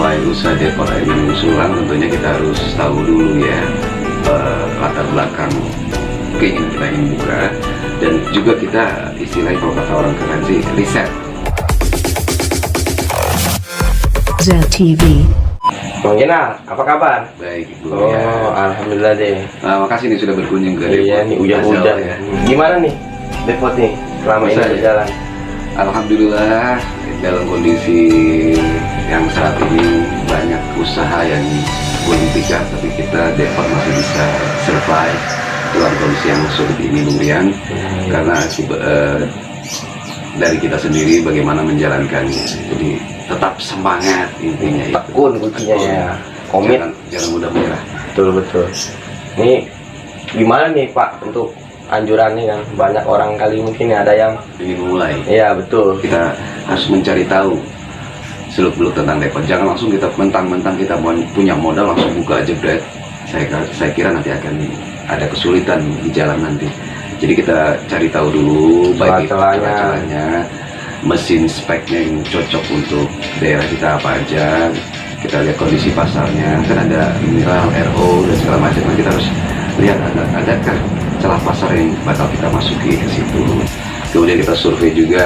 memulai usaha depot air minum Sulang, tentunya kita harus tahu dulu ya latar belakang keinginan kita ingin buka, dan juga kita istilahnya kalau kata orang keren sih riset. ZTV. Bang Jenal, apa kabar? Baik, Ibu. Oh, Ya. alhamdulillah deh. Makasih nih sudah berkunjung ke Iya nih, hujan-hujan Azal ya. Gimana nih depot nih selama ini Bisa, ya? berjalan? Alhamdulillah dalam kondisi yang saat ini banyak usaha yang belum pikat, tapi kita depot masih bisa survive dalam kondisi yang sulit ini, Bung Rian, karena dari kita sendiri bagaimana menjalankannya. Jadi tetap semangat, intinya itu. Tekun kuncinya ya. Komit. Jangan mudah menyerah. Betul. Ini gimana nih Pak untuk anjurannya kan? Banyak orang kali mungkin ada yang Ingin mulai, iya betul. kita harus mencari tahu seluk-beluk tentang depot. Jangan langsung kita mentang-mentang kita punya modal langsung buka jebret. Saya kira nanti akan ada kesulitan di jalan nanti. Jadi kita cari tahu dulu baik itu celah-celahnya, mesin speknya yang cocok untuk daerah kita apa aja. Kita lihat kondisi pasarnya, kan ada mineral, RO dan segala macam. Kita harus lihat adakah celah pasar yang bakal kita masuki ke situ. Kemudian kita survei juga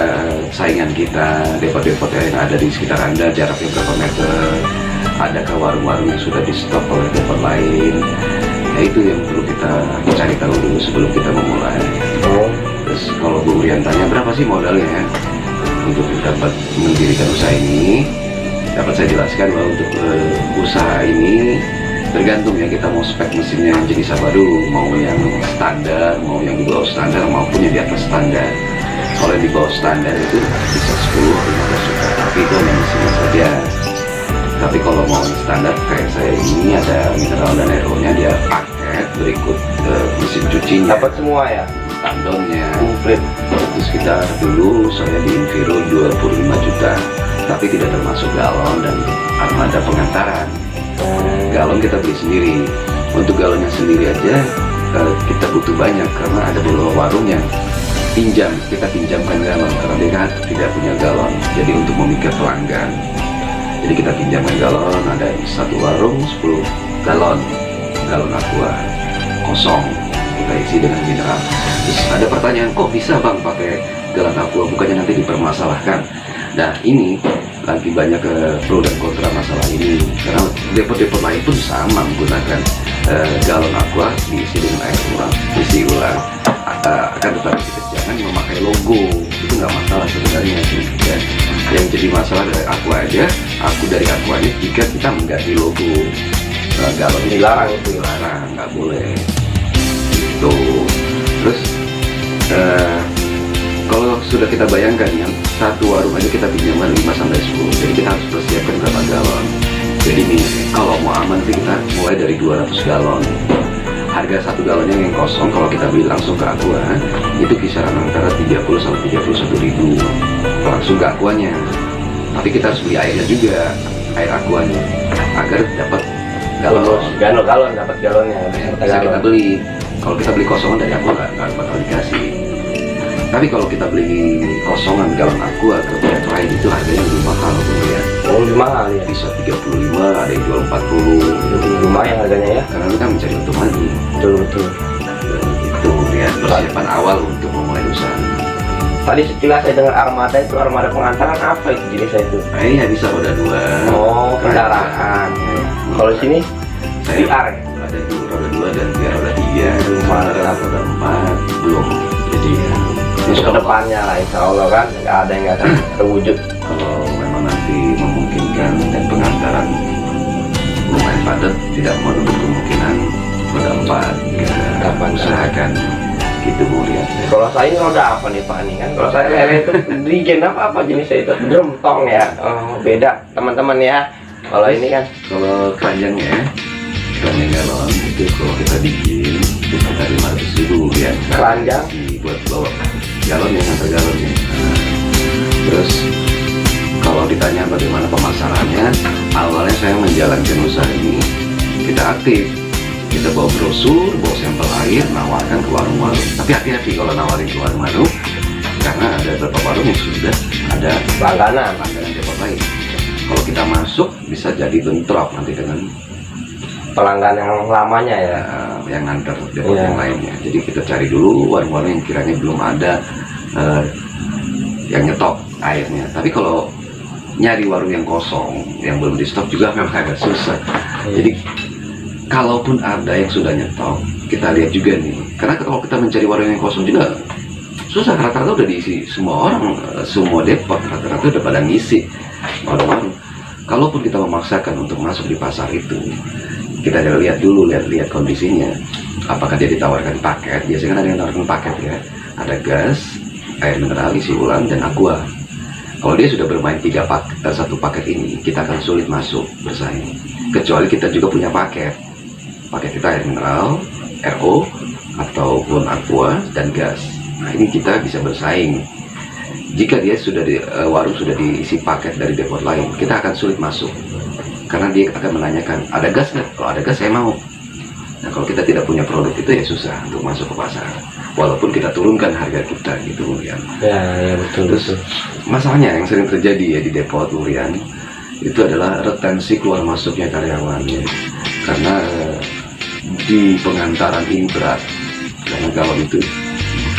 saingan kita, depot-depot yang ada di sekitar Anda, jaraknya berapa meter, adakah warung-warung yang sudah di stop oleh depot lain. Nah, itu yang perlu kita cari tahu dulu sebelum kita memulai. Terus kalau Bung Rian tanya berapa sih modalnya untuk dapat mendirikan usaha ini, dapat saya jelaskan bahwa untuk usaha ini tergantung ya, kita mau spek mesinnya yang jenis apa dulu, mau yang standar, mau yang di bawah standar, maupun yang di atas standar. Kalau yang di bawah standar itu bisa 10 atau 15 juta, tapi itu hanya mesinnya saja. Tapi kalau mau yang standar kayak saya ini, ada mineral dan RO-nya, dia paket berikut mesin cucinya, Dapat semua ya? tandonnya, Komplit. itu sekitar dulu saya di Enviro 25 juta, tapi tidak termasuk galon dan armada pengantaran. Galon kita beli sendiri. Untuk galonnya sendiri aja kita butuh banyak, karena ada beberapa warung yang pinjam, kita pinjamkan galon karena dia tidak punya galon. Jadi untuk memikat pelanggan, jadi kita pinjamkan galon. Ada satu warung 10 galon aqua kosong, kita isi dengan mineral. Terus ada pertanyaan, kok bisa Bang pakai galon aqua, bukannya nanti dipermasalahkan? Nah, ini lagi banyak pro dan kontra masalah ini, karena depot-depot lain pun sama menggunakan galon aqua diisi dengan air ulang, isi ulang. Akan tetapi kita jangan memakai logo, itu nggak masalah sebenarnya sih ya. Yang jadi masalah dari aqua aja, dari aquanya jika kita mengganti logo. Galon Dilarang itu, dilarang, nggak boleh itu. Terus kalau sudah kita bayangkan ya, satu warung aja kita pinjaman 5-10, jadi kita harus persiapkan berapa galon. Jadi nih, kalau mau aman sih kita mulai dari 200 galon. Harga satu galonnya yang kosong kalau kita beli langsung ke aqua itu kisaran antara 30 sampai 31 ribu langsung ke aquanya. Tapi kita harus beli airnya juga, air aquanya, agar dapat Galon dapat galonnya. bisa kita beli. Kalau kita beli kosongan dari aqua nggak bakal dikasih. Tapi kalau kita beli kosongan galon aqua ke pihak lain itu harganya lebih mahal ya. Oh, lebih mahal ya? Bisa 35, ada yang jual 40. Lumayan harganya ya? Karena kita mencari untung lagi. Betul. Itu ya persiapan awal untuk memulai usaha. Tadi sekilas saya dengar armada itu, armada pengantaran apa itu jenisnya itu? Iya, bisa roda 2. Oh, kendaraan. Kalau sini saya VR ya? ada roda 2 dan VR roda 3. Belum ada. Roda 4 belum. Jadi ya, Untuk kedepannya lah, insya Allah kan nggak ada yang nggak akan terwujud. kalau memang nanti memungkinkan dan pengantaran lumayan padat, tidak menutup kemungkinan roda 4 kita Kapan usahakan gitu, mau lihat ya. Kalau saya ini roda apa nih Pak nih kan? Kalau saya lele itu regen apa jenisnya itu? Drum tong ya? Oh, beda teman-teman ya. Kalau ini kan Kalau keranjangnya galon itu kalau kita bikin itu sekitar 500 ribu ya. Keranjang? Buat bawa galon yang antar galonnya. Terus kalau ditanya bagaimana pemasarannya, awalnya saya menjalankan usaha ini, kita aktif. Kita bawa brosur, bawa sampel air, nawarkan ke warung-warung. Tapi hati-hati kalau nawarin ke warung-warung, karena ada beberapa warung yang sudah ada langganan. depot lain. Kalau kita masuk bisa jadi bentrok nanti dengan pelanggan yang lamanya ya. yang nganter depot Iya. yang lainnya. Jadi kita cari dulu warung-warung yang kiranya belum ada yang nyetok airnya. Tapi kalau nyari warung yang kosong, yang belum di stok juga memang agak susah. Jadi kalaupun ada yang sudah nyetok, kita lihat juga nih. Karena kalau kita mencari warung yang kosong juga susah, rata-rata udah diisi semua orang, semua depot rata-rata udah pada ngisi warung-warung. Kalaupun kita memaksakan untuk masuk di pasar itu, kita lihat dulu, lihat kondisinya. Apakah dia ditawarkan paket? Biasanya kan ada yang tawarkan paket ya. Ada gas, air mineral, isi ulang, dan aqua. Kalau dia sudah bermain satu paket ini, kita akan sulit masuk bersaing. Kecuali kita juga punya paket. Paket kita air mineral, RO, ataupun aqua dan gas. Nah ini kita bisa bersaing. Jika dia sudah warung sudah diisi paket dari depot lain, kita akan sulit masuk. Karena dia akan menanyakan, ada gas nggak? Kalau ada gas saya mau. Nah kalau kita tidak punya produk itu ya susah untuk masuk ke pasar. Walaupun kita turunkan harga kita gitu Murian. Ya betul. Terus masalahnya yang sering terjadi ya di depot Murian itu adalah retensi keluar masuknya karyawan ya. Karena di pengantaran ini berat. Karena galon itu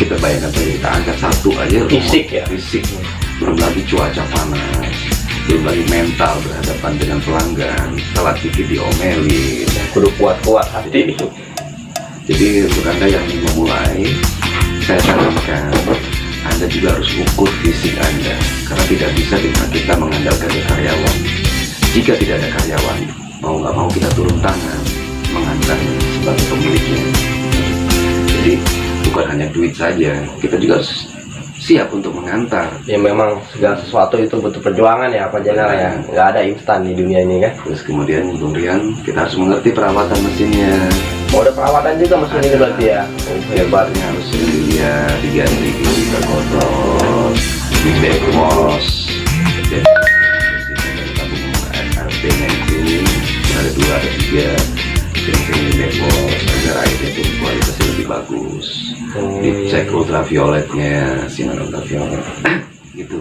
kita bayangkan saja, kita angkat satu aja Fisik ya? Fisik. Belum lagi cuaca panas, belum lagi mental berhadapan dengan pelanggan, telat dikit diomelin. Kudu kuat-kuat hati. Jadi untuk Anda yang ingin memulai, saya sarankan Anda juga harus ukur fisik Anda, karena tidak bisa kita mengandalkan karyawan. Jika tidak ada karyawan, mau nggak mau kita turun tangan mengantarnya sebagai pemiliknya. Jadi bukan hanya duit saja, kita juga harus siap untuk mengantar. Ya memang segala sesuatu itu butuh perjuangan ya Pak Jenderal ya. Nggak ada instan di dunia ini kan. Terus kemudian Bung Rian, kita harus mengerti perawatan mesinnya. Oh, ada perawatan juga mesin ini berarti ya. Hebatnya harus dilihat, diganti, kita kotor, di backwash. Dan dari tabung RP-nya itu ada 2, ada 3. Sering-sering di backwash agar airnya itu kualitasnya lebih bagus. Dicek ultravioletnya, sinar ultraviolet gitu.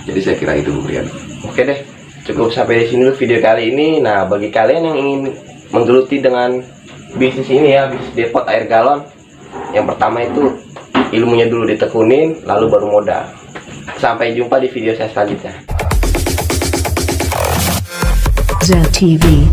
Jadi saya kira itu Bung Rian. Oke deh, cukup sampai di sini dulu video kali ini. Nah, bagi kalian yang ingin menggeluti dengan bisnis ini ya, bisnis depot air galon, yang pertama itu ilmunya dulu ditekunin, lalu baru modal. Sampai jumpa di video saya selanjutnya. ZTV.